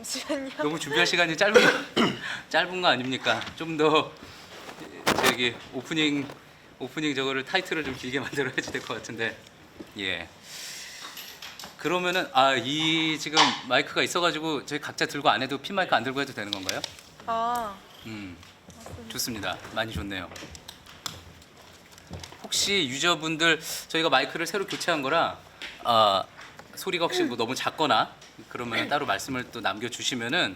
잠시만요. 너무 준비할 시간이 짧은 짧은 거 아닙니까? 좀 더 저기 오프닝 저거를 타이틀을 좀 길게 만들어야지 될 것 같은데. 예. 그러면은 이 지금 마이크가 있어가지고 저희 각자 들고 안 해도 핀 마이크 안 들고 해도 되는 건가요? 아, 좋습니다. 많이 좋네요. 혹시 유저분들 저희가 마이크를 새로 교체한 거라 소리가 혹시 뭐 너무 작거나 그러면 따로 말씀을 또 남겨주시면은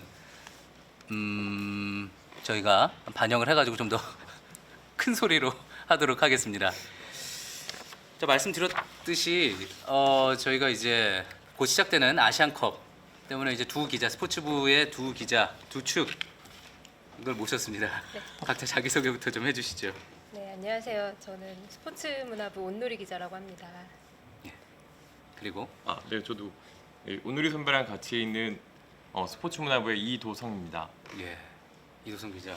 저희가 반영을 해가지고 좀 더 큰 소리로 하도록 하겠습니다. 자, 말씀드렸듯이 저희가 이제 곧 시작되는 아시안컵 때문에 이제 두 기자, 스포츠부의 두 기자, 두 축 이걸 모셨습니다. 네. 각자 자기소개부터 좀 해주시죠. 네, 안녕하세요. 저는 스포츠문화부 온누리 기자라고 합니다. 그리고 네, 저도 온누리 선배랑 같이 있는 스포츠문화부의 이도성입니다. 예, 이도성 기자.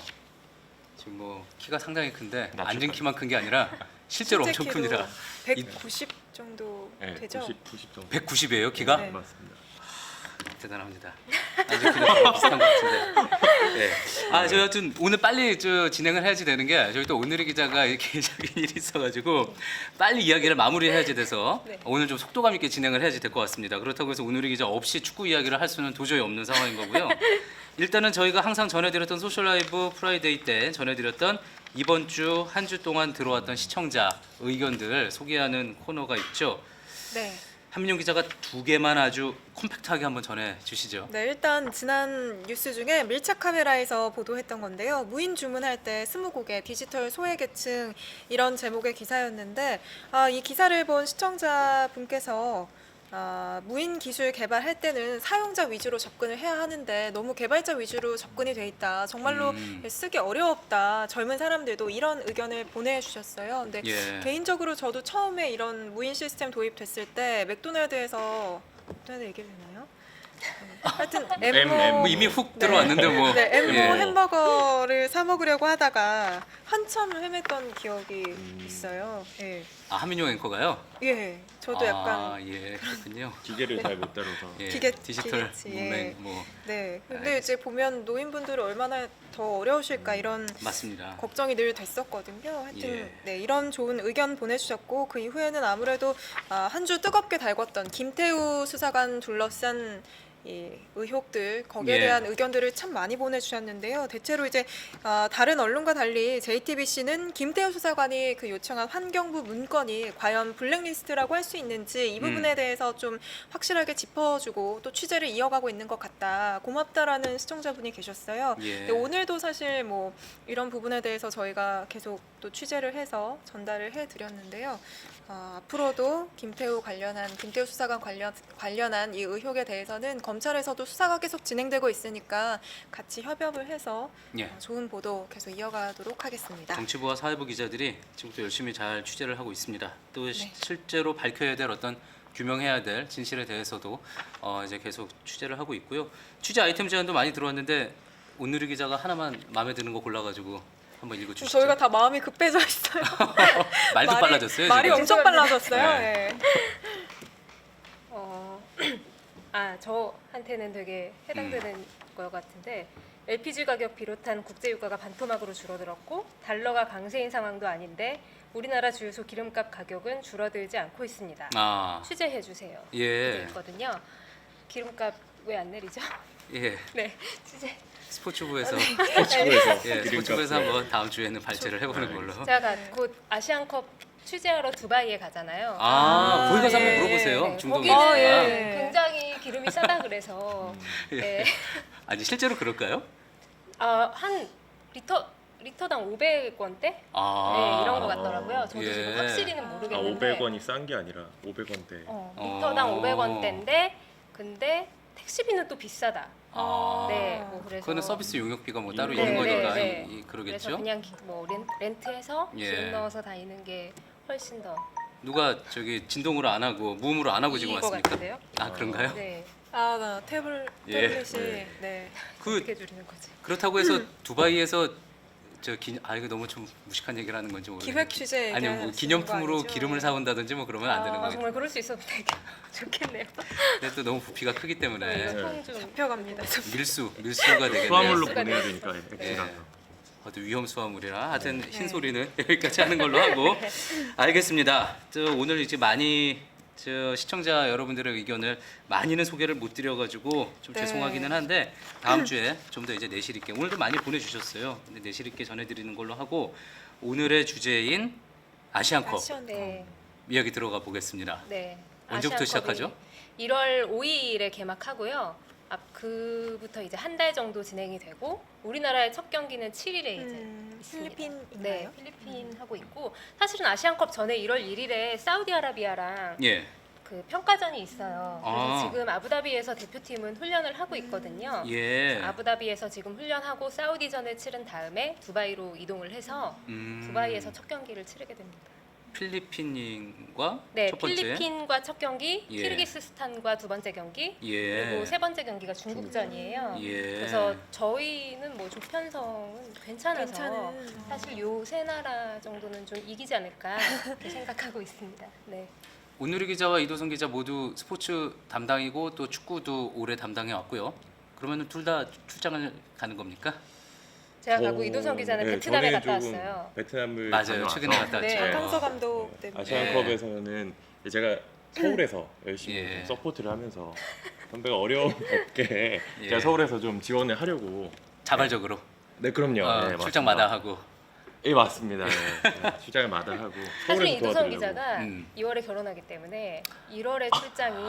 지금 뭐 키가 상당히 큰데 낮출 앉은 거예요. 키만 큰 게 아니라 실제로 엄청 키도 큽니다. 190 정도 네, 되죠? 90 정도. 190이에요, 키가? 네. 맞습니다. 대단합니다. 앉은 키가 저랑 비슷한 것 같은데. 예. 저희 하여튼 오늘 빨리 진행을 해야지 되는 게 저희 또 오늘의 기자가 이렇게 개인적인 일이 있어가지고 빨리 이야기를 마무리해야지 돼서 네. 오늘 좀 속도감 있게 진행을 해야지 될 것 같습니다. 그렇다고 해서 오늘의 기자 없이 축구 이야기를 할 수는 도저히 없는 상황인 거고요. 일단은 저희가 항상 전해드렸던 소셜라이브 프라이데이 때 전해드렸던 이번 주 한 주 동안 들어왔던 시청자 의견들 소개하는 코너가 있죠. 네. 한민용 기자가 두 개만 아주 컴팩트하게 한번 전해 주시죠. 네, 일단 지난 뉴스 중에 밀착 카메라에서 보도했던 건데요. 무인 주문할 때 20곡의 디지털 소외계층 이런 제목의 기사였는데 이 기사를 본 시청자분께서 무인 기술 개발할 때는 사용자 위주로 접근을 해야 하는데 너무 개발자 위주로 접근이 돼 있다. 정말로 쓰기 어렵다. 젊은 사람들도 이런 의견을 보내주셨어요. 근데 예. 개인적으로 저도 처음에 이런 무인 시스템 도입됐을 때 맥도날드에서 맥도날드 얘기해도 되나요? 하여튼 엠모 뭐 이미 훅 들어왔는데 뭐. 네, 엠모 예. 햄버거를 사 먹으려고 하다가 한참 헤맸던 기억이 있어요. 예. 한민용 앵커가요? 예. 저도 약간 예, 그렇군요. 기계를 잘 못 다뤄서. 예, 디지털, 디지털 예. 문맹 뭐 네. 근데 이제 보면 노인분들은 얼마나 더 어려우실까 이런 맞습니다. 걱정이 늘 됐었거든요. 하여튼 예. 네, 이런 좋은 의견 보내주셨고 그 이후에는 아무래도 한 주 뜨겁게 달궜던 김태우 수사관 둘러싼 이 의혹들 거기에 예. 대한 의견들을 참 많이 보내주셨는데요. 대체로 이제 다른 언론과 달리 JTBC는 김태우 수사관이 그 요청한 환경부 문건이 과연 블랙리스트라고 할 수 있는지 이 부분에 대해서 좀 확실하게 짚어주고 또 취재를 이어가고 있는 것 같다. 고맙다라는 시청자분이 계셨어요. 예. 근데 오늘도 사실 뭐 이런 부분에 대해서 저희가 계속 또 취재를 해서 전달을 해드렸는데요. 앞으로도 김태우 수사관 관련한 이 의혹에 대해서는 검찰에서도 수사가 계속 진행되고 있으니까 같이 협업을 해서 예. 좋은 보도 계속 이어가도록 하겠습니다. 정치부와 사회부 기자들이 지금도 열심히 잘 취재를 하고 있습니다. 또 네. 실제로 밝혀야 될 어떤 규명해야 될 진실에 대해서도 이제 계속 취재를 하고 있고요. 취재 아이템 제안도 많이 들어왔는데 오늘의 기자가 하나만 마음에 드는 거 골라가지고 한번 읽어주시죠. 저희가 다 마음이 급해져 있어요. 말도 빨라졌어요. 말이 지금. 엄청 빨라졌어요. 네. 네. 저한테는 되게 해당되는 것 같은데 LPG 가격 비롯한 국제 유가가 반토막으로 줄어들었고 달러가 강세인 상황도 아닌데 우리나라 주유소 기름값 가격은 줄어들지 않고 있습니다. 취재해 주세요. 예. 있거든요. 기름값 왜 안 내리죠? 예. 네, 취재. 스포츠부에서 스포츠부에서 예, 스포츠부에서 기름값. 한번 다음 주에는 발제를 해보는 걸로. 제가 곧 아시안컵 취재하러 두바이에 가잖아요. 거기 가서 예. 한번 물어보세요. 네, 중동 거기는 기자. 예. 굉장히 기름이 싸다 그래서 예. 네. 아니 실제로 그럴까요? 한 리터당 500원대? 네, 이런 것 같더라고요. 저도 예. 지금 확실히는 모르겠는데 500원이 싼 게 아니라 500원대. 리터당 500원대인데 근데 택시비는 또 비싸다. 네, 뭐 그래서 그거는 서비스 용역비가 뭐 따로 네, 있는 네, 거니까 네. 그러겠죠. 그래서 그냥 뭐 렌트해서 예. 기름 넣어서 다니는 게 훨씬 더 누가 저기 진동으로 안 하고 무음으로 안 하고 지금 이거 왔습니까? 같은데요? 그런가요? 네, 태블릿이 예. 네. 그 어떻게 줄이는 거지? 그렇다고 해서 두바이에서 이거 너무 좀 무식한 얘기를 하는 건지 모르겠는데. 기획 취재 아니 뭐 얘기하시는 기념품으로 거 아니죠? 기름을 사온다든지 뭐 그러면 안 되는 거예요. 정말 그럴 수 있어도 되게 좋겠네요. 근데 또 너무 부피가 크기 때문에 이거 통좀 잡혀갑니다. 밀수가 되겠네요. 수화물로 수가 보내야 되겠어요. 되니까 예. 액체가. 어떤 위험 수화물이라 하여튼 네. 흰 소리는 여기까지 하는 걸로 하고 알겠습니다. 오늘 이제 많이 시청자 여러분들의 의견을 많이는 소개를 못 드려가지고 좀 네. 죄송하기는 한데 다음 주에 좀 더 이제 내실 있게 오늘도 많이 보내주셨어요. 근데 내실 있게 전해드리는 걸로 하고 오늘의 주제인 아시안컵 아시안 네. 이야기 들어가 보겠습니다. 네. 언제부터 아시안컵이 시작하죠? 1월 5일에 개막하고요. 그부터 이제 한 달 정도 진행이 되고 우리나라의 첫 경기는 7일에 이제 있습니다. 필리핀인가요? 네, 필리핀 하고 있고 사실은 아시안컵 전에 1월 1일에 사우디아라비아랑 예, 그 평가전이 있어요. 그래서 아. 지금 아부다비에서 대표팀은 훈련을 하고 있거든요. 예. 아부다비에서 지금 훈련하고 사우디전을 치른 다음에 두바이로 이동을 해서 두바이에서 첫 경기를 치르게 됩니다. 필리핀과 네, 첫 번째. 필리핀과 첫 경기, 예. 키르기스스탄과 두 번째 경기, 예. 그리고 세 번째 경기가 중국전이에요. 예. 그래서 저희는 뭐 조편성은 괜찮아서 괜찮은. 사실 요 세 나라 정도는 좀 이기지 않을까 이렇게 생각하고 있습니다. 네. 온누리 기자와 이도성 기자 모두 스포츠 담당이고 또 축구도 오래 담당해 왔고요. 그러면은 둘 다 출장을 가는 겁니까? 제가 가고 이도성 기자는 베트남에 저는 갔다 조금 왔어요. 베트남을 맞아요. 다녀와서 최근에 갔다 왔죠. 네. 박항서 감독 때문에. 아시안컵에서는 제가 서울에서 열심히 예. 좀 서포트를 하면서 선배가 어려움 없게 예. 제가 서울에서 좀 지원을 하려고. 자발적으로 네, 그럼요. 네, 출장 맞습니다. 마다하고. 예, 맞습니다. 네. 출장을 마다하고 사실 서울에서 이도성 도와드리려고. 기자가 음. 2월에 결혼하기 때문에 1월에 출장이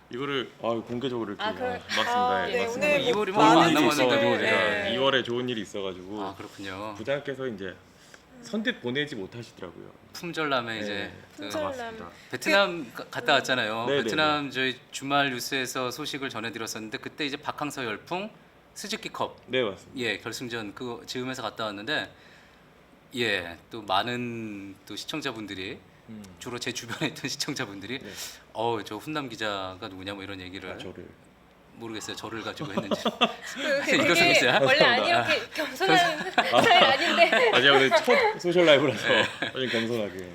이거를 공개적으로 이렇게 아, 맞습니다. 네, 맞습니다. 오늘 2월이 뭐 얼마 안 많은 남았는데도 소식을, 제가 네. 2월에 좋은 일이 있어가지고 아 그렇군요. 부장께서 이제 선뜻 보내지 못하시더라고요. 품절남에 이제 네. 그 품절남. 맞습니다. 베트남 갔다 왔잖아요. 네네네. 베트남 저희 주말 뉴스에서 소식을 전해드렸었는데 그때 이제 박항서 열풍 스즈키컵 네, 맞습니다. 예 결승전 그거 지음에서 갔다 왔는데 예 또 많은 또 시청자분들이 주로 제 주변에 있던 시청자분들이 네. 저 훈남 기자가 누구냐 뭐 이런 얘기를 저를 모르겠어요. 저를 가지고 했는지. 되게 이도성 기자. 원래 아니 이렇게 겸손한 스타일 아닌데 아, 제가 오늘 첫 소셜 라이브라서 네. 좀 겸손하게.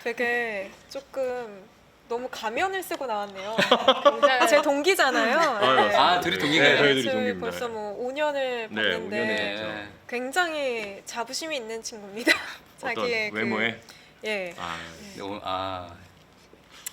되게 조금 너무 가면을 쓰고 나왔네요. 굉장히 제 동기잖아요. 맞습니다. 아, 둘이 동기인가요? 네, 저희 둘이 지금 동기입니다. 벌써 뭐 5년을 네, 봤는데 5년을 예. 굉장히 자부심이 있는 친구입니다. 어떤 자기의 외모에 예.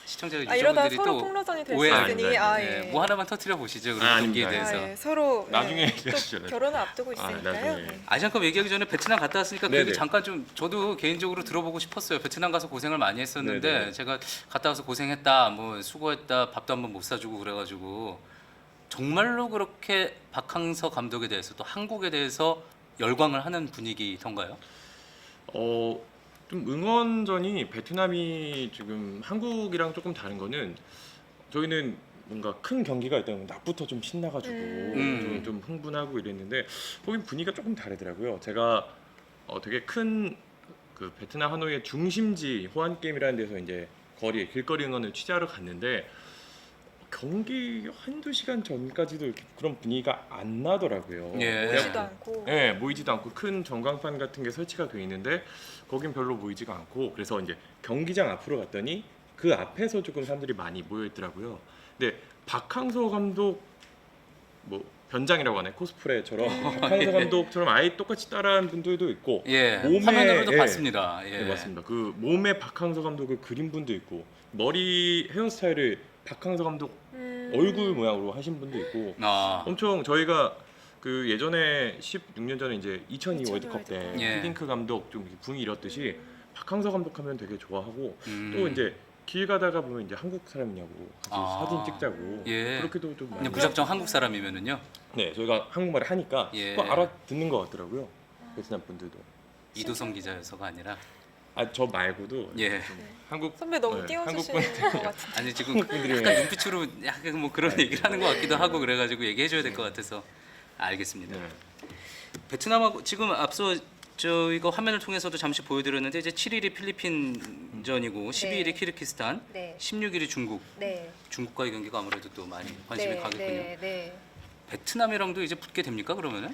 시청자 이러다 유저분들이 서로 또 폭로전이 될 수 오해하는데 있으니 예, 뭐 하나만 터트려 보시죠. 그럼 동기에 아닙니다. 대해서. 서로 나중에 예, 얘기하시죠. 또 결혼을 앞두고 있으니까요. 나중에. 네. 아시안컵 얘기하기 전에 베트남 갔다 왔으니까 그 네네. 얘기 잠깐 좀 저도 개인적으로 들어보고 싶었어요. 베트남 가서 고생을 많이 했었는데 네네. 제가 갔다 와서 고생했다, 뭐 수고했다, 밥도 한번 못 사주고 그래가지고 정말로 그렇게 박항서 감독에 대해서 또 한국에 대해서 열광을 하는 분위기던가요? 좀 응원전이 베트남이 지금 한국이랑 조금 다른 거는 저희는 뭔가 큰 경기가 있다면 낮부터 좀 신나가지고 좀 흥분하고 이랬는데 거긴 분위기가 조금 다르더라고요. 제가 되게 큰 그 베트남 하노이의 중심지 호안게임이라는 데서 이제 길거리 응원을 취재하러 갔는데 경기 한두 시간 전까지도 이렇게 그런 분위기가 안 나더라고요. 예. 모이지도 않고. 네, 모이지도 않고 큰 전광판 같은 게 설치가 돼 있는데 거긴 별로 모이지가 않고 그래서 이제 경기장 앞으로 갔더니 그 앞에서 조금 사람들이 많이 모여 있더라고요. 근데 박항서 감독 뭐 변장이라고 하네 코스프레처럼 박항서 감독처럼 아예 똑같이 따라한 분들도 있고 예, 몸에, 화면으로도 예. 봤습니다. 예. 네, 맞습니다. 그 몸에 박항서 감독을 그린 분도 있고 머리 헤어스타일을 박항서 감독 얼굴 모양으로 하신 분도 있고 아, 엄청 저희가 그 예전에 16년 전에 이제 2002 2002 월드컵 때 월드컵. 예. 히딩크 감독 좀 붕이 이렇듯이 박항서 감독하면 되게 좋아하고 음. 또 이제 길 가다가 보면 이제 한국 사람이냐고 같이 아. 사진 찍자고 예. 그렇게도 좀 많이 그냥 무작정 한국 사람이면은요. 네 저희가 한국말을 하니까 예. 또 알아듣는 것 같더라고요 베트남 분들도 이도성 기자여서가 아니라 저 말고도 예. 좀 한국 선배 너무 네, 띄워주시는 것 같은데. 아니 지금 분들이 약간 눈빛으로 약간 뭐 그런 얘기를 하는 것 같기도 하고 그래가지고 얘기해줘야 될 것 같아서 알겠습니다. 네. 베트남하고 지금 앞서 저희가 화면을 통해서도 잠시 보여드렸는데 이제 7일이 필리핀전이고 12일이 키르기스탄, 네. 16일이 중국. 네. 중국과의 경기가 아무래도 또 많이 관심이 가겠군요. 네. 베트남이랑도 이제 붙게 됩니까 그러면은?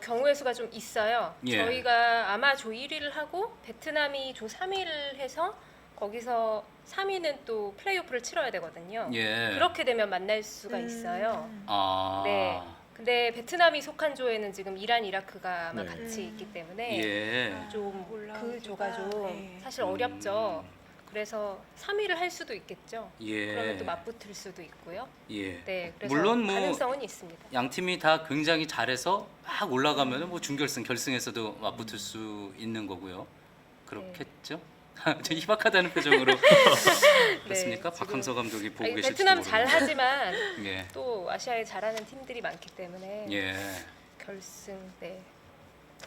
경우의 수가 좀 있어요. 예. 저희가 아마 조 1위를 하고 베트남이 조 3위를 해서 거기서 3위는 또 플레이오프를 치러야 되거든요. 예. 그렇게 되면 만날 수가 있어요. 아. 네. 근데 베트남이 속한 조에는 지금 이란, 이라크가 아마 네. 같이 있기 때문에 예. 좀 그 조가 좀 네. 사실 어렵죠. 그래서 3위를 할 수도 있겠죠. 예. 그러면 또 맞붙을 수도 있고요. 예. 네, 그래서 물론 뭐 가능성은 있습니다. 양 팀이 다 굉장히 잘해서 막 올라가면은 뭐 준결승, 결승에서도 맞붙을 수 있는 거고요. 그렇겠죠? 저 희박하다는 표정으로 그렇습니까? 지금- 박항서 감독이 보고 아니, 계실지 베트남 모르겠는데. 잘하지만 예. 또 아시아에 잘하는 팀들이 많기 때문에 예. 결승 네.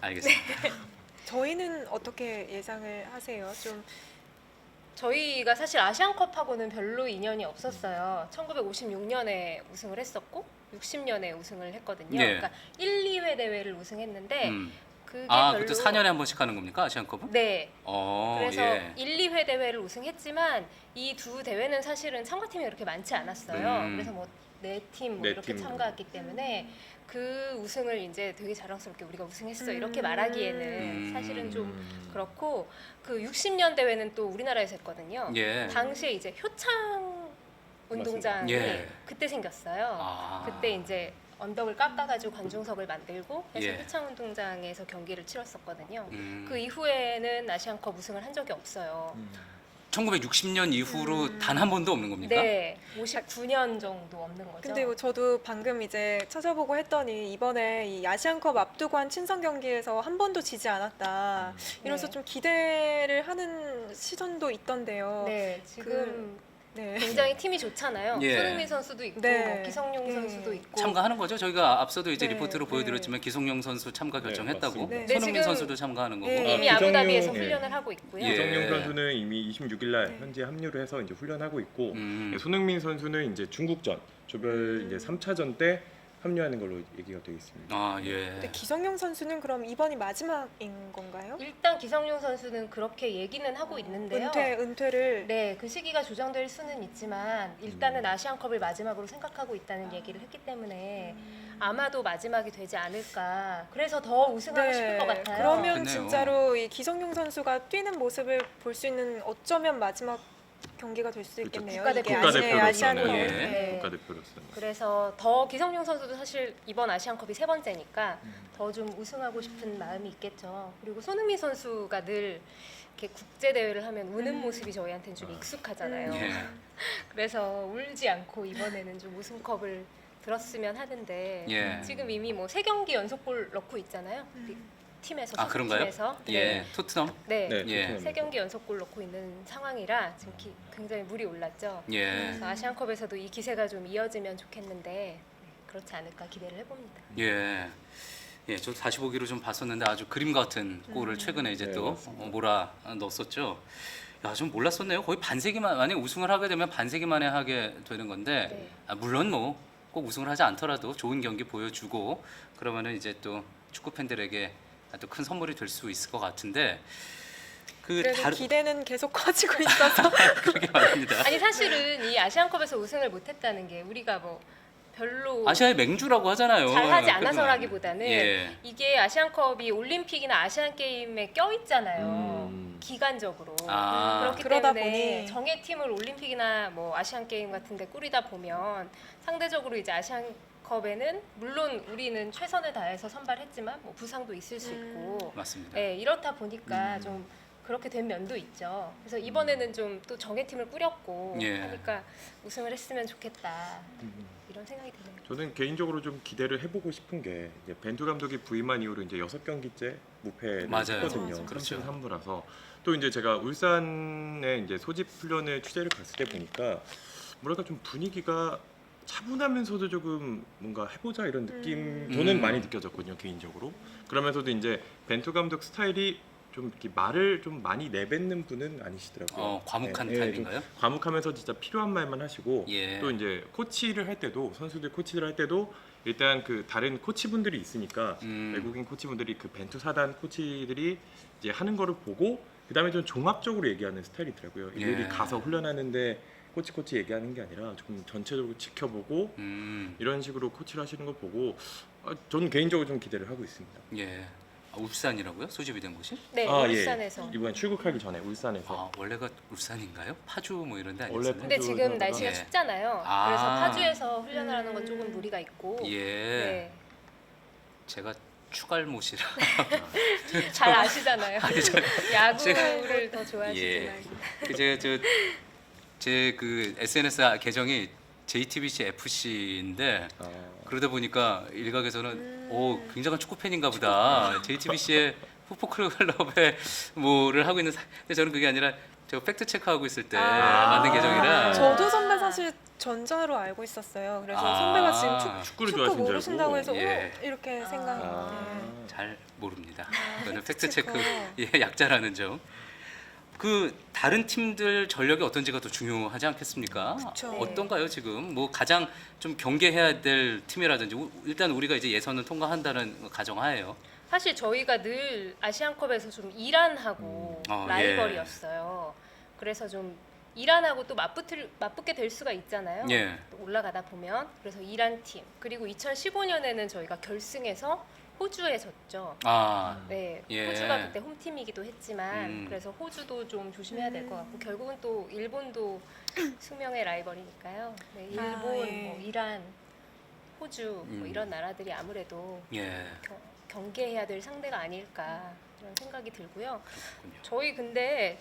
알겠습니다. 저희는 어떻게 예상을 하세요? 좀 저희가 사실 아시안컵하고는 별로 인연이 없었어요. 1956년에 우승을 했었고 60년에 우승을 했거든요. 예. 그러니까 1, 2회 대회를 우승했는데 그게 아, 별로 그것도 4년에 한 번씩 하는 겁니까? 아시안컵은? 네. 예. 그래서 1, 2회 대회를 우승했지만 이 두 대회는 사실은 참가팀이 그렇게 많지 않았어요. 그래서 뭐 4팀 뭐 네 이렇게 팀. 참가했기 때문에 그 우승을 이제 되게 자랑스럽게 우리가 우승했어 이렇게 말하기에는 사실은 좀 그렇고 그 60년 대회는 또 우리나라에서 했거든요. 예. 당시에 이제 효창 운동장이 예. 그때 생겼어요. 아. 그때 이제 언덕을 깎아가지고 관중석을 만들고 해서 예. 효창 운동장에서 경기를 치렀었거든요. 음. 그 이후에는 아시안컵 우승을 한 적이 없어요. 1960년 이후로 단 한 번도 없는 겁니까? 네, 59년 정도 없는 거죠. 근데 저도 방금 이제 찾아보고 했더니 이번에 이 아시안컵 앞두고 한 친선 경기에서 한 번도 지지 않았다. 이러면서 네. 좀 기대를 하는 시선도 있던데요. 네, 지금 네. 굉장히 팀이 좋잖아요. 예. 손흥민 선수도 있고 네. 뭐 기성용 네. 선수도 있고 참가하는 거죠. 저희가 앞서도 이제 네, 리포트로 네. 보여드렸지만 기성용 선수 참가 결정했다고. 맞습니다. 네. 손흥민 네, 지금- 선수도 참가하는 거고. 네. 이미 기성용, 아부다비에서 예. 훈련을 하고 있고요. 예. 이성용 선수는 이미 26일 날 네. 현재 합류를 해서 이제 훈련하고 있고 음. 손흥민 선수는 이제 중국전 조별 이제 3차전 때 합류하는 걸로 얘기가 되어 있습니다. 아, 예. 근데 기성용 선수는 그럼 이번이 마지막인 건가요? 일단 기성용 선수는 그렇게 얘기는 하고 있는데요. 은퇴를 네, 그 시기가 조정될 수는 있지만 일단은 아시안컵을 마지막으로 생각하고 있다는 얘기를 했기 때문에 아마도 마지막이 되지 않을까. 그래서 더 우승하고 싶을 것 같아요. 그러면 그렇네요. 진짜로 이 기성용 선수가 뛰는 모습을 볼 수 있는 어쩌면 마지막 경기가 될 수 그렇죠. 있겠네요. 국가대표. 이게 국가대표로서는 아시안컵. 예. 네. 국가대표로서는. 그래서 더 기성용 선수도 사실 이번 아시안컵이 세 번째니까 더 좀 우승하고 싶은 마음이 있겠죠. 그리고 손흥민 선수가 늘 이렇게 국제 대회를 하면 우는 모습이 저희한테는 좀 익숙하잖아요. 예. 그래서 울지 않고 이번에는 좀 우승컵을 들었으면 하는데 예. 지금 이미 뭐 3경기 연속골 넣고 있잖아요. 우리 팀에서 아, 그런가요? 팀에서 예. 토트넘. 네. 네, 예. 토트넘. 3경기 연속골 넣고 있는 상황이라 지금 굉장히 물이 올랐죠. 예. 그래서 아시안컵에서도 이 기세가 좀 이어지면 좋겠는데 네, 그렇지 않을까 기대를 해봅니다. 예. 예, 저 다시 보기로 좀 봤었는데 아주 그림 같은 골을 최근에 이제 네, 또 맞습니다. 몰아 넣었었죠. 야, 좀 몰랐었네요. 거의 반세기만 만약 우승을 하게 되면 반세기 만에 하게 되는 건데 네. 물론 뭐 꼭 우승을 하지 않더라도 좋은 경기 보여주고 그러면은 이제 또 축구 팬들에게 또 큰 선물이 될 수 있을 것 같은데 그 그래도 다른 기대는 계속 커지고 있어서 그러게 말입니다. 아니 사실은 이 아시안컵에서 우승을 못했다는 게 우리가 뭐 별로 아시아의 맹주라고 하잖아요. 잘하지 그동안. 않아서라기보다는 예. 이게 아시안컵이 올림픽이나 아시안 게임에 껴 있잖아요. 기간적으로. 아. 그렇기 그러다 때문에 보니. 정예 팀을 올림픽이나 뭐 아시안 게임 같은데 꾸리다 보면 상대적으로 이제 아시안컵에는 물론 우리는 최선을 다해서 선발했지만 뭐 부상도 있을 수 있고, 맞습니다. 네, 이렇다 보니까 좀 그렇게 된 면도 있죠. 그래서 이번에는 좀 또 정예 팀을 꾸렸고 예. 하니까 우승을 했으면 좋겠다 이런 생각이 드네요. 저는 개인적으로 좀 기대를 해보고 싶은 게 이제 벤투 감독이 부임한 이후로 이제 6경기째 무패를 맞아요. 했거든요. 맞아요. 그렇죠. 3승 3무라서 또 이제 제가 울산에 이제 소집 훈련을 취재를 갔을 때 보니까 뭐랄까 좀 분위기가 차분하면서도 조금 뭔가 해보자 이런 느낌 저는 많이 느껴졌거든요 개인적으로. 그러면서도 이제 벤투 감독 스타일이 좀 이렇게 말을 좀 많이 내뱉는 분은 아니시더라고요. 과묵한 네, 네, 타입인가요? 좀 과묵하면서 진짜 필요한 말만 하시고 예. 또 이제 코치를 할 때도 선수들 코치를 할 때도 일단 그 다른 코치분들이 있으니까 외국인 코치분들이 그 벤투 사단 코치들이 이제 하는 거를 보고 그다음에 좀 종합적으로 얘기하는 스타일이더라고요. 일일이 예. 가서 훈련하는데 코치 얘기하는 게 아니라 조금 전체적으로 지켜보고 이런 식으로 코치를 하시는 거 보고 저는 개인적으로 좀 기대를 하고 있습니다. 예. 아, 울산이라고요? 소집이 된 곳이? 네, 아, 예. 울산에서. 이번에 출국하기 전에 울산에서 아, 원래가 울산인가요? 파주 뭐 이런 데 원래 아니었어요? 근데 파주 지금 하다가- 날씨가 예. 춥잖아요. 아. 그래서 파주에서 훈련을 하는 건 조금 무리가 있고. 예. 네. 제가 추갈못이라. 잘 아시잖아요. 아니, 저- 야구를 더 예. 좋아하시지만. 제 그 SNS 계정이 JTBC FC인데 그러다 보니까 일각에서는 오 굉장한 축구 팬인가 보다. JTBC의 후포클럽에 뭐를 하고 있는 근데 저는 그게 아니라 저 팩트 체크하고 있을 때 만든 계정이라 저도 선배 사실 전자로 알고 있었어요. 그래서 아. 선배가 지금 축구를 축구 좋아하시는 줄 모르신다고 해서 예. 이렇게 아. 생각했는데. 잘 모릅니다. 아, 저는 팩트 팩트 체크 체크. 예, 약자라는 점. 그 다른 팀들 전력이 어떤지가 더 중요하지 않겠습니까? 그쵸. 어떤가요 지금? 뭐 가장 좀 경계해야 될 팀이라든지 일단 우리가 이제 예선은 통과한다는 가정하에요. 사실 저희가 늘 아시안컵에서 좀 이란하고 예. 라이벌이었어요. 그래서 좀 이란하고 또 맞붙게 될 수가 있잖아요. 예. 또 올라가다 보면 그래서 이란 팀 그리고 2015년에는 저희가 결승에서 호주에 졌죠. 아, 네, 예. 호주가 그때 홈팀이기도 했지만 음. 그래서 호주도 좀 조심해야 될 것 같고 결국은 또 일본도 숙명의 라이벌이니까요. 네, 일본, 아, 예. 뭐 이란, 호주 뭐 음. 이런 나라들이 아무래도 예, 경계해야 될 상대가 아닐까 이런 생각이 들고요. 그렇군요. 저희 근데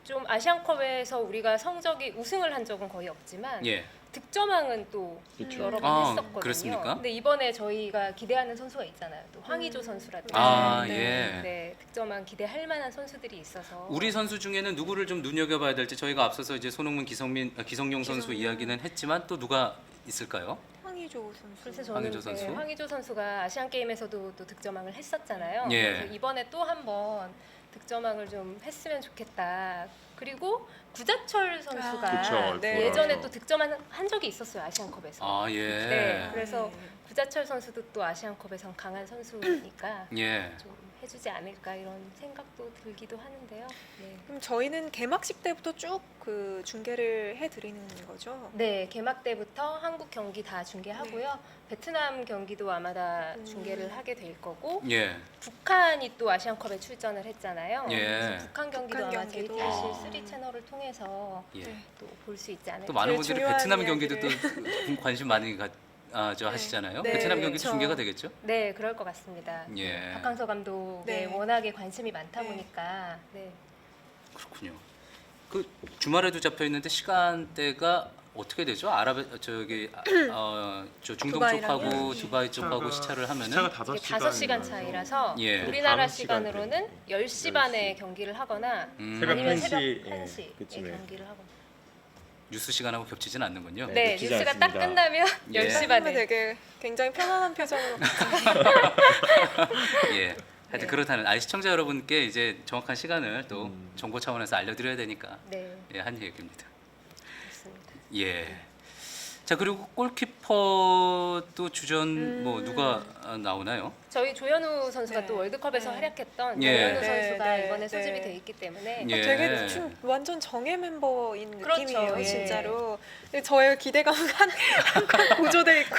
좀 아시안컵에서 우리가 성적이 우승을 한 적은 거의 없지만 예, 득점왕은 또 그쵸. 여러 번 아, 했었거든요. 그랬습니까? 근데 이번에 저희가 기대하는 선수가 있잖아요. 또 황의조 선수라든지 아, 네. 예. 네, 득점왕 기대할 만한 선수들이 있어서 우리 선수 중에는 누구를 좀 눈여겨봐야 될지 저희가 앞서서 이제 손흥민, 기성용 선수 기성용. 이야기는 했지만 또 누가 있을까요? 황의조 선수. 그래서 저는 황의조 선수? 황의조 선수가 아시안 게임에서도 또 득점왕을 했었잖아요. 예. 그래서 이번에 또 한번 득점왕을 좀 했으면 좋겠다. 그리고 구자철 선수가 그쵸, 네. 예전에 그거라서. 또 득점한 한 적이 있었어요 아시안컵에서. 아, 예. 네, 그래서 구자철 선수도 또 아시안컵에선 강한 선수니까 예. 좀 해주지 않을까 이런 생각도 들기도 하는데요. 네. 그럼 저희는 개막식 때부터 쭉 그 중계를 해드리는 거죠? 네, 개막 때부터 한국 경기 다 중계하고요. 베트남 경기도 아마 다 중계를 하게 될 거고 예. 북한이 또 아시안컵에 출전을 했잖아요. 예. 그래서 북한 경기도 북한 아마 경기도. JTBC 3 채널을 통해서 예. 네. 또 볼 수 있지 않을까. 또 많은 제일 분들이 중요한 베트남 경기도 이야기를. 또 관심 많이 네. 하시잖아요. 네, 베트남 경기도 그쵸. 중계가 되겠죠? 네, 그럴 것 같습니다. 예. 박항서 감독에 네. 워낙에 관심이 많다 네. 보니까 네. 그렇군요. 그 주말에도 잡혀 있는데 시간대가 어떻게 되죠? 저 중동 쪽하고 두바이랑요? 두바이 쪽하고 시차를 하면은 시차가 이게 5시간 5시간 차이라서 예. 우리나라 밤 시간대. 시간으로는 10시 반에 경기를 하거나 새벽 아니면 1시, 새벽 예, 1시에 그쯤에. 경기를 하거나. 뉴스 시간하고 겹치진 않는군요. 네, 놓치지 뉴스가 딱 않습니다. 끝나면 예. 10시 선배 반에. 되게 굉장히 편안한 표정으로 예. 하여튼 네. 그렇다는 시청자 여러분께 이제 정확한 시간을 또 음. 정보 차원에서 알려드려야 되니까 네, 예, 한 얘기입니다. 그렇습니다. 예. 자 그리고 골키퍼도 주전 뭐 누가 나오나요? 저희 조현우 선수가 네. 또 월드컵에서 네. 활약했던 예. 조현우 네, 선수가 네, 이번에 네. 소집이 돼 있기 때문에 예. 되게 좀 완전 정예 멤버인 그렇죠. 느낌이에요, 예. 진짜로. 근데 저의 기대감 한칸 고조돼 있고.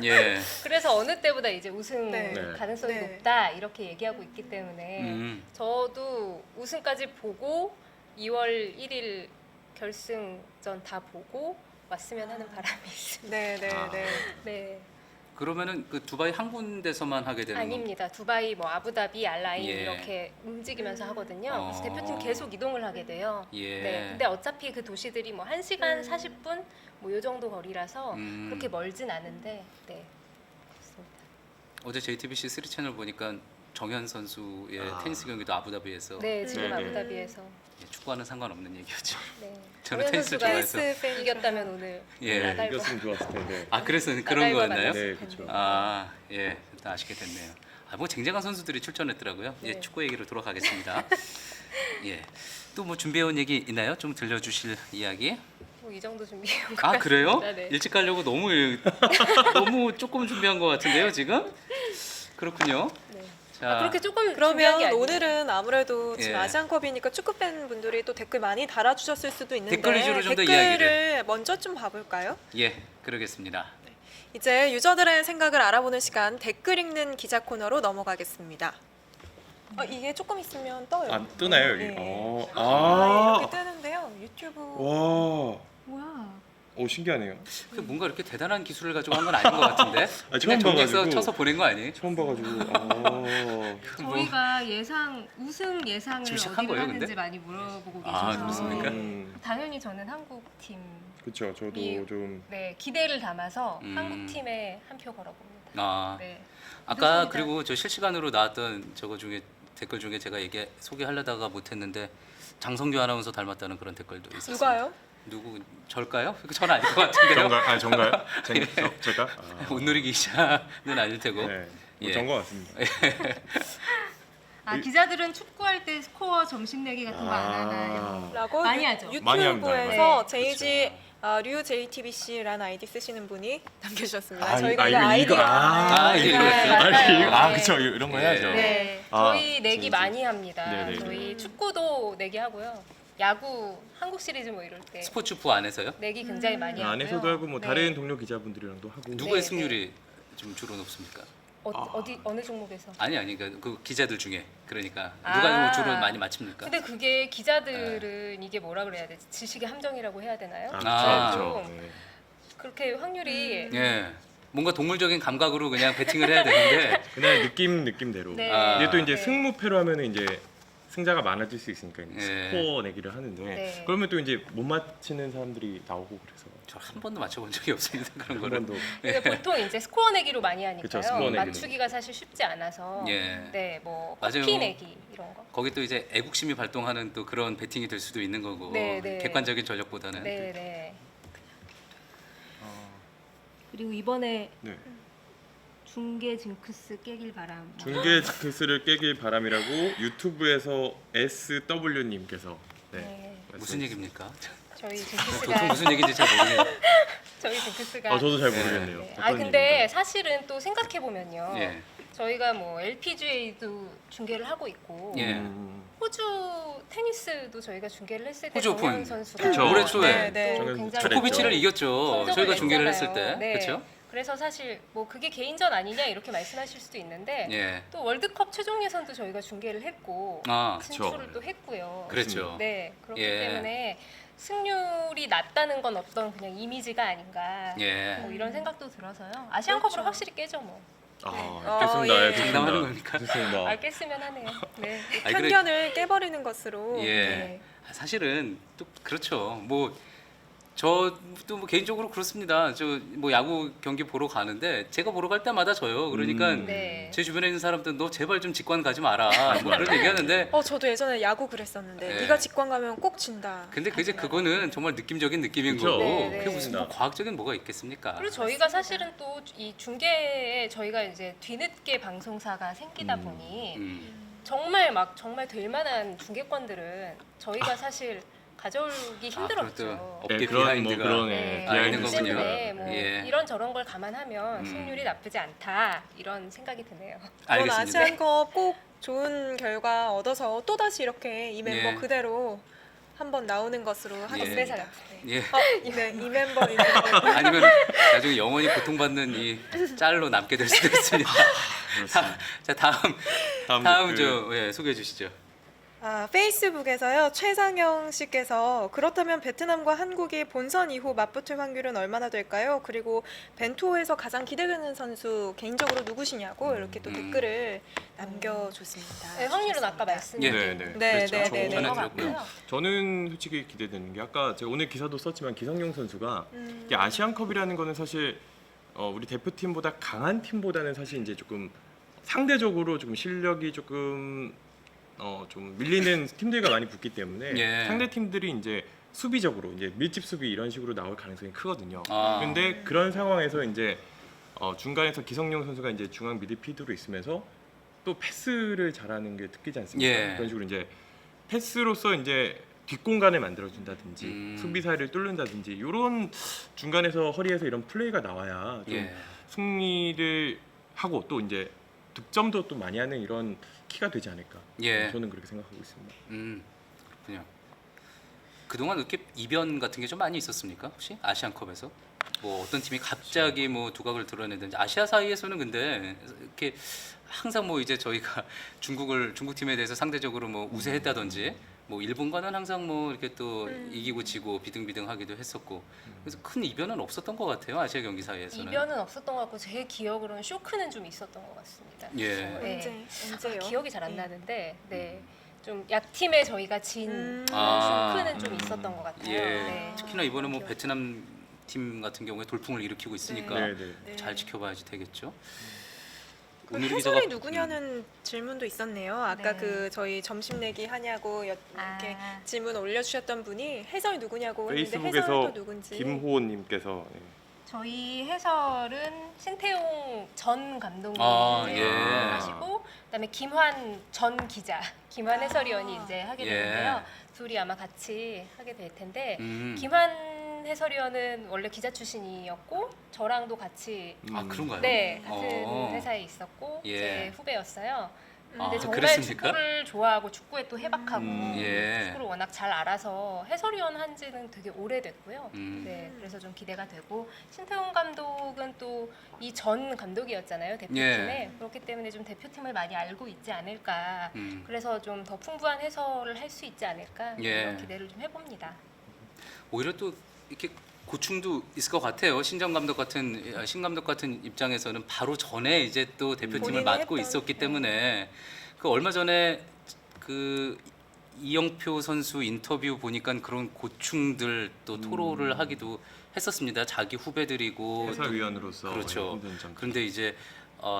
예. 그래서 어느 때보다 이제 우승 네. 네. 가능성이 네. 높다 이렇게 얘기하고 있기 때문에 저도 우승까지 보고 2월 1일 결승전 다 보고 왔으면 하는 바람이 있습니다. 네, 네, 아. 네. 네, 그러면은 그 두바이 한 군데서만 하게 되는 아닙니다. 두바이, 뭐 아부다비, 알라인 예. 이렇게 움직이면서 하거든요. 그래서 어. 대표팀 계속 이동을 하게 돼요. 예. 네, 근데 어차피 그 도시들이 뭐 1시간 40분 뭐 요 정도 거리라서 그렇게 멀진 않은데, 네, 그렇습니다. 어제 JTBC 3 채널 보니까 정현 선수의 아. 테니스 경기도 아부다비에서 네, 지금 네, 네. 아부다비에서 예, 축구와는 상관없는 얘기였죠. 네. 저는 정현 테니스를 선수가 좋아해서. 테니스 팬 이겼다면 오늘 예. 나갈 거. 이겼으면 좋았을 텐데. 아 그래서 그런 나달과 거였나요? 만났을 네, 텐데. 그쵸. 아 예, 일단 아쉽게 됐네요. 뭐 쟁쟁한 선수들이 출전했더라고요. 예, 네. 축구 얘기로 돌아가겠습니다. 예, 또 뭐 준비해온 얘기 있나요? 좀 들려주실 이야기? 뭐 이 정도 준비해온 것 아 그래요? 같습니다. 네. 일찍 가려고 너무 조금 준비한 것 같은데요, 지금? 그렇군요. 네. 자, 그렇게 조금 준비한 게 그러면 아니에요. 오늘은 아무래도 지금 예. 아시안컵이니까 축구 팬 분들이 또 댓글 많이 달아주셨을 수도 있는데 댓글 위주로 좀더 댓글을 먼저 좀 봐볼까요? 예, 그러겠습니다. 이제 유저들의 생각을 알아보는 시간 댓글 읽는 기자 코너로 넘어가겠습니다. 이게 조금 있으면 떠요. 아 뜨나요 여기? 네. 아, 이렇게 뜨는데요. 유튜브. 와, 뭐야? 오 신기하네요. 뭔가 이렇게 대단한 기술을 가지고 한 건 아닌 것 같은데. 아, 처음 그냥 정리해서 봐가지고. 쳐서 보낸 거 아니에요? 처음 봐가지고. 아, 저희가 우승 예상을 지금 시작한 어디를 거예요, 하는지 근데? 많이 물어보고 아, 계셔서 그렇습니까? 당연히 저는 한국 팀 그렇죠. 저도 이- 좀 네, 기대를 담아서 음. 한국 팀에 한 표 걸어봅니다. 아, 네. 아까 믿으십니다. 그리고 저 실시간으로 나왔던 저거 중에 댓글 중에 제가 소개하려다가 못했는데 장성규 아나운서 닮았다는 그런 댓글도 있었어요. 누가요? 누구 절까요? 전 아닐 것 같은데요. 정가, 아 정가요? 제가? 아, 온누리 기자는 아닐 테고. 네, 예. 정거 같습니다. 기자들은 축구할 때 스코어 점심 내기 같은 거 안 하나요? 라고 많이 하죠. 많이 합니다. 유튜브에서 네. JG 류 JTBC라는 아이디 쓰시는 분이 남겨주셨습니다. 아, 저희가 이거 아이디가 이게 네, 이거였어요? 맞아요. 그쵸. 이런 거 예. 해야죠. 네, 아, 저희 내기 JG. 많이 합니다. 네네네. 저희 축구도 내기 하고요. 야구, 한국 시리즈 뭐 이럴 때 스포츠부 안에서요? 내기 굉장히 많이 하고요. 안에서도 하고 뭐 네. 다른 동료 기자분들이랑도 하고. 누구의 네, 승률이 좀 주로 높습니까? 어느 종목에서? 아니 그 기자들 중에 그러니까 아. 누가 뭐 주로 많이 맞춥니까? 근데 그게 기자들은 이게 뭐라 그래야 되지? 지식의 함정이라고 해야 되나요? 아, 그렇죠. 좀 네. 그렇게 확률이 예. 뭔가 동물적인 감각으로 그냥 배팅을 해야 되는데 그날 느낌대로. 네. 아. 이게 또 이제 네. 승무패로 하면은 이제 승자가 많아질 수 있으니까 이제 예. 스코어 내기를 하는데 네. 그러면 또 이제 못 맞히는 사람들이 나오고 그래서 저 한 번도 맞춰본 적이 없습니다. 그런 한 거를. 번도 근데 보통 이제 스코어 내기로 많이 하니까요. 그쵸, 스코어 내기로. 맞추기가 사실 쉽지 않아서 예. 네, 뭐 맞아요. 커피 내기 이런 거. 거기 또 이제 애국심이 발동하는 또 그런 배팅이 될 수도 있는 거고 네, 네. 객관적인 전력보다는 네, 네. 어, 그리고 이번에 네. 중계 징크스 깨길 바람. 중계 징크스를 깨길 바람이라고 유튜브에서 SW님께서 네. 무슨 얘기입니까? 저희 보통 징크스가 무슨 얘기인지 잘 모르겠네요. 저희 징크스가 저도 잘 네. 모르겠네요. 네. 어떤 근데 얘기인가요? 사실은 또 생각해 보면요. 예. 저희가 뭐 LPGA도 중계를 하고 있고 예. 호주 테니스도 저희가 중계를 했을 때 호주 오픈. 정현 선수가 그쵸. 올해 초에 네, 네. 또 정현 굉장히 잘했죠. 조코비치를 이겼죠. 성적을 저희가 중계를 했을 냈잖아요. 때. 네. 그렇죠? 그래서 사실 뭐 그게 개인전 아니냐 이렇게 말씀하실 수도 있는데 예. 또 월드컵 최종 예선도 저희가 중계를 했고 아, 진출을 그쵸. 또 했고요. 그랬죠. 네, 그렇기 예. 때문에 승률이 낮다는 건 어떤 그냥 이미지가 아닌가 예. 뭐 이런 생각도 들어서요. 아시안컵으로 그렇죠. 확실히 깨죠 뭐. 알겠습니다. 예. 알겠습니다. 장담하는 겁니까? 알겠습니다. 아, 깼으면 하네요. 네. 아니, 그래- 편견을 깨버리는 것으로 예. 네. 사실은 또 그렇죠. 뭐 저도 뭐 개인적으로 그렇습니다. 저 뭐 야구 경기 보러 가는데 제가 보러 갈 때마다 져요. 그러니까 네. 제 주변에 있는 사람들 너 제발 좀 직관 가지 마라. 뭐 그런 얘기하는데 저도 예전에 야구 그랬었는데 네. 네가 직관 가면 꼭 진다. 근데 이제 그거는 정말 느낌적인 느낌인 그쵸. 거고 네, 네. 그게 무슨 뭐 과학적인 뭐가 있겠습니까? 그리고 저희가 사실은 또 이 중계에 저희가 이제 뒤늦게 방송사가 생기다 보니 정말 될 만한 중계권들은 저희가 사실 가져오기 힘들었죠. 그것도 업계 네, 그런 뭐 비하인드가 그런 네, 아, 있는 그렇기 거군요. 때문에 뭐 예. 이런 저런 걸 감안하면 음. 승률이 나쁘지 않다 이런 생각이 드네요. 이번 알겠습니다. 아시안컵 꼭 좋은 결과 얻어서 또 다시 이렇게 이 멤버 예. 그대로 한번 나오는 것으로 사 하겠습니다. 같은데. 예. 네, 이 멤버 이제 아니면 나중에 영원히 고통받는 이 짤로 남게 될 수도 있습니다. 자 다음 댓글. 소개해 주시죠. 페이스북에서요 최상영 씨께서 그렇다면 베트남과 한국이 본선 이후 맞붙을 확률은 얼마나 될까요? 그리고 벤투호에서 가장 기대되는 선수 개인적으로 누구시냐고 이렇게 또 댓글을 남겨줬습니다. 네, 확률은 아까 말씀드린 네, 네. 네, 그렇죠. 네, 네, 것 네. 같고요. 저는 솔직히 기대되는 게 아까 제가 오늘 기사도 썼지만 기성용 선수가 이게 아시안컵이라는 거는 사실 우리 대표팀보다 강한 팀보다는 사실 이제 조금 상대적으로 조금 실력이 조금 좀 밀리는 팀들과 많이 붙기 때문에 예. 상대 팀들이 이제 수비적으로 이제 밀집 수비 이런 식으로 나올 가능성이 크거든요. 아. 근데 그런 상황에서 이제 중간에서 기성용 선수가 이제 중앙 미드필드로 있으면서 또 패스를 잘하는 게 특기지 않습니까? 예. 그런 식으로 이제 패스로서 이제 뒷공간을 만들어준다든지 수비 사이를 뚫는다든지 이런 중간에서 허리에서 이런 플레이가 나와야 좀 예. 승리를 하고 또 이제 득점도 또 많이 하는 이런 키가 되지 않을까. 예. 저는 그렇게 생각하고 있습니다. 그렇군요. 그동안 이렇게 이변 같은 게 좀 많이 있었습니까? 혹시 아시안컵에서 뭐 어떤 팀이 갑자기 뭐 두각을 드러내든지 아시아 사이에서는 근데 이렇게 항상 뭐 이제 저희가 중국 팀에 대해서 상대적으로 뭐 우세했다든지 뭐 일본과는 항상 뭐 이렇게 또 이기고 지고 비등비등하기도 했었고 그래서 큰 이변은 없었던 것 같아요 아시아 경기 사이에서는. 이변은 없었던 것 같고 제 기억으로는 쇼크는 좀 있었던 것 같습니다. 예. 네. 언제요? 기억이 잘 안 나는데 네. 좀 약팀에 저희가 진 아. 쇼크는 좀 있었던 것 같아요. 예. 네. 특히나 이번에 뭐 기억이 베트남 팀 같은 경우에 돌풍을 일으키고 있으니까 네, 네. 네. 잘 지켜봐야지 되겠죠. 그 오늘 해설이 기자가- 누구냐는 질문도 있었네요. 아까 네. 그 저희 점심 내기 하냐고 이렇게 아. 질문 올려주셨던 분이 해설 누구냐고 했는데 페이스북에서 해설도 누군지. 김호원님께서 저희 해설은 신태용 전 감독님 아, 이제 예. 하시고 그다음에 김환 전 기자, 김환 해설위원이 이제 하게 예. 되는데요. 둘이 아마 같이 하게 될 텐데 김환 해설위원은 원래 기자 출신이었고 저랑도 같이 아 그런가요? 네 같은 어. 회사에 있었고 예. 제 후배였어요. 아, 근데 정말 그랬습니까? 축구를 좋아하고 축구에 또 해박하고 예. 축구를 워낙 잘 알아서 해설위원 한지는 되게 오래됐고요. 음. 네, 그래서 좀 기대가 되고 신태용 감독은 또 이 전 감독이었잖아요 대표팀에. 예. 그렇기 때문에 좀 대표팀을 많이 알고 있지 않을까. 음. 그래서 좀 더 풍부한 해설을 할 수 있지 않을까 예. 그런 기대를 좀 해봅니다. 오히려 또 이렇게 고충도 있을 것 같아요. 신정 감독 같은 신 감독 같은 입장에서는 바로 전에 이제 또 대표팀을 본인이 맡고 했던, 있었기 때문에 그 얼마 전에 그 이영표 선수 인터뷰 보니까 그런 고충들 또 토로를 하기도 했었습니다. 자기 후배들이고 해설위원으로서 그렇죠. 힘든 점. 그런데 이제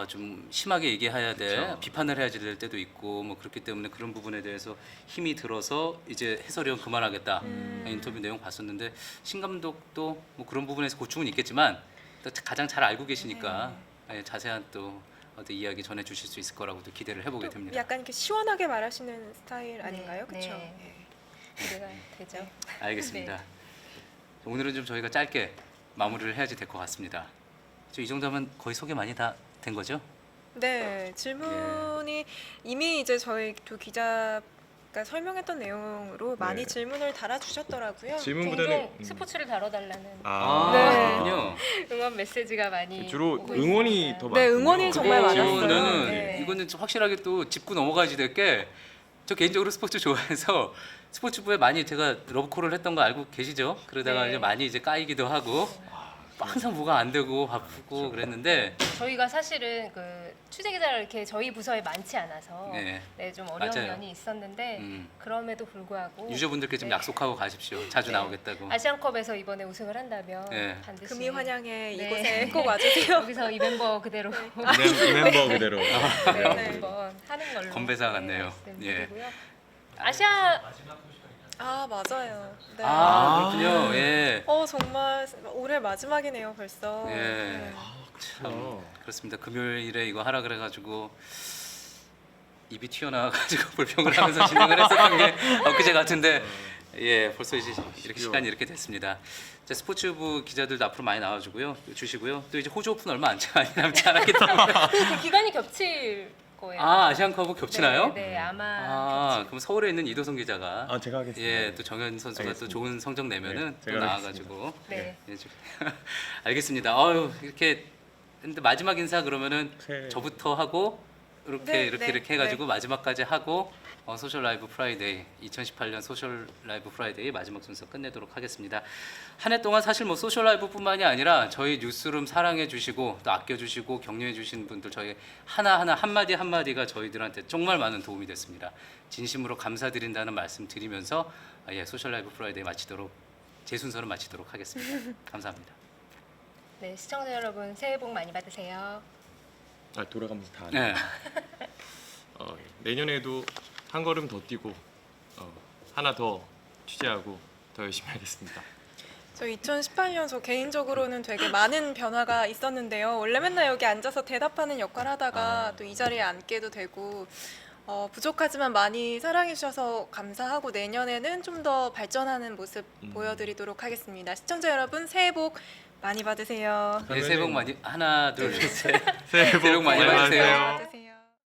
좀 심하게 얘기해야 돼 그렇죠. 비판을 해야지 될 때도 있고 뭐 그렇기 때문에 그런 부분에 대해서 힘이 들어서 이제 해설위원 그만하겠다 인터뷰 내용 봤었는데 신 감독도 뭐 그런 부분에서 고충은 있겠지만 또 가장 잘 알고 계시니까 예, 자세한 또 어떤 이야기 전해주실 수 있을 거라고도 기대를 해보게 또 됩니다. 약간 이렇게 시원하게 말하시는 스타일 아닌가요? 네, 그렇죠. 네. 기대가 되죠. 알겠습니다. 네. 오늘은 좀 저희가 짧게 마무리를 해야지 될 것 같습니다. 이 정도면 거의 소개 많이 다 된 거죠? 네, 질문이 이미 이제 저희 두 기자가 설명했던 내용으로 많이 네. 질문을 달아주셨더라고요. 질문보다는 종종 스포츠를 다뤄달라는 네. 그렇군요. 응원 메시지가 많이 주로 오고 응원이 있습니다. 더 네, 많군요. 응원이 정말 그거는 많았어요. 네. 이거는 좀 확실하게 또 짚고 넘어가야지 될 게 저 개인적으로 스포츠 좋아해서 스포츠부에 많이 제가 러브콜을 했던 거 알고 계시죠? 그러다가 네. 이제 많이 이제 까이기도 하고 항상 뭐가 안 되고 바쁘고 그랬는데 저희가 사실은 그 취재 기자가 이렇게 저희 부서에 많지 않아서 네. 네, 좀 어려운 맞아요. 면이 있었는데 그럼에도 불구하고 유저분들께 좀 네. 약속하고 가십시오. 자주 네. 나오겠다고. 아시안컵에서 이번에 우승을 한다면 네. 반드시 금이 환영에 네. 이곳에 꼭 와주세요. 여기서 이 멤버 그대로 이 멤버 그대로. 네, 네. 한번 하는 걸로 건배사 같네요. 말씀드리고요. 아시아 아 맞아요. 네. 그렇군요. 예. 정말 올해 마지막이네요 벌써. 예. 네. 참 그렇습니다. 금요일에 이거 하라 그래가지고 입이 튀어나와가지고 불평을 하면서 진행을 했었던 게 엊그제 같은데 예 벌써 이제 이렇게 시간이 이렇게 됐습니다. 자, 스포츠부 기자들도 앞으로 많이 나와주고요, 주시고요. 또 이제 호주 오픈 얼마 많이 남지 않았기 때문에 그 기간이 겹칠 거예요. 아시안컵은 겹치나요? 네, 네, 아마 겹칠 그럼 서울에 있는 이도성 기자가 제가 하겠습니다. 예, 또 정현 선수가 알겠습니다. 또 좋은 성적 내면은 네, 또 제가 나와가지고 네. 예, 알겠습니다. 이렇게 근데 마지막 인사 그러면은 네. 저부터 하고 이렇게 네, 이렇게 네, 이렇게 해가지고 마지막까지 하고 소셜 라이브 프라이데이 2018년 소셜 라이브 프라이데이 마지막 순서 끝내도록 하겠습니다. 한 해 동안 사실 뭐 소셜 라이브뿐만이 아니라 저희 뉴스룸 사랑해 주시고 또 아껴 주시고 격려해 주신 분들 저희 하나하나 한마디 한마디가 저희들한테 정말 많은 도움이 됐습니다. 진심으로 감사드린다는 말씀 드리면서 소셜 라이브 프라이데이 마치도록 제 순서는 마치도록 하겠습니다. 감사합니다. 네, 시청자 여러분 새해 복 많이 받으세요. 돌아가면서 다. 네. 내년에도 한 걸음 더 뛰고 하나 더 취재하고 더 열심히 하겠습니다. 저 2018년 저 개인적으로는 되게 많은 변화가 있었는데요. 원래 맨날 여기 앉아서 대답하는 역할 하다가 또 이 자리에 앉게도 되고 부족하지만 많이 사랑해 주셔서 감사하고 내년에는 좀 더 발전하는 모습 보여드리도록 하겠습니다. 시청자 여러분 새해 복 많이 받으세요. 새해 복 많이 하나 둘 셋. 새해 복 많이 받으세요. 받으세요.